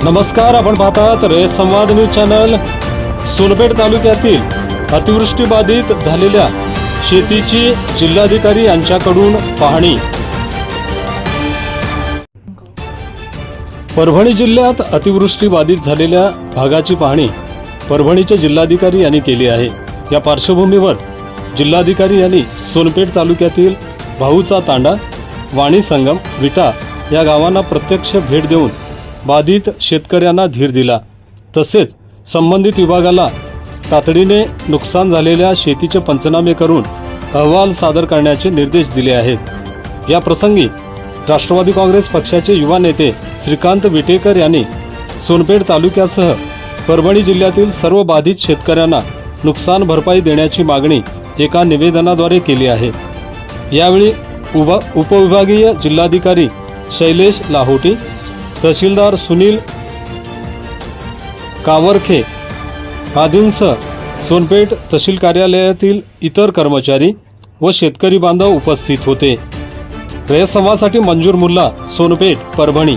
नमस्कार, आपण पाहतात रेस संवाद न्यूज चॅनल। सोनपेठ तालुक्यातील अतिवृष्टी बाधित झालेल्या शेतीची जिल्हाधिकारी यांच्याकडून पाहणी। परभणी जिल्ह्यात अतिवृष्टी बाधित झालेल्या भागाची पाहणी परभणीचे जिल्हाधिकारी यांनी केली आहे। या पार्श्वभूमीवर जिल्हाधिकारी यांनी सोनपेठ तालुक्यातील भाऊचा तांडा, वाणी संगम, विटा या गावांना प्रत्यक्ष भेट देऊन बाधित शेतकऱ्यांना धीर दिला। तसेच संबंधित विभागाला तातडीने नुकसान झालेल्या शेतीचे पंचनामे करून अहवाल सादर करण्याचे निर्देश दिले आहेत। या प्रसंगी राष्ट्रवादी काँग्रेस पक्षाचे युवा नेते श्रीकांत विटेकर यांनी सोनपेठ तालुक्यासह परभणी जिल्ह्यातील सर्व बाधित शेतकऱ्यांना नुकसान भरपाई देण्याची मागणी एका निवेदनाद्वारे केली आहे। यावेळी उपविभागीय जिल्हाधिकारी शैलेश लाहोटी, तहसीलदार सुनील कावरखे आदींसह सोनपेठ तहसील कार्यालयातील इतर कर्मचारी व शेतकरी बांधव उपस्थित होते। रेस संवादसाठी मंजूर मुल्ला, सोनपेठ, परभणी।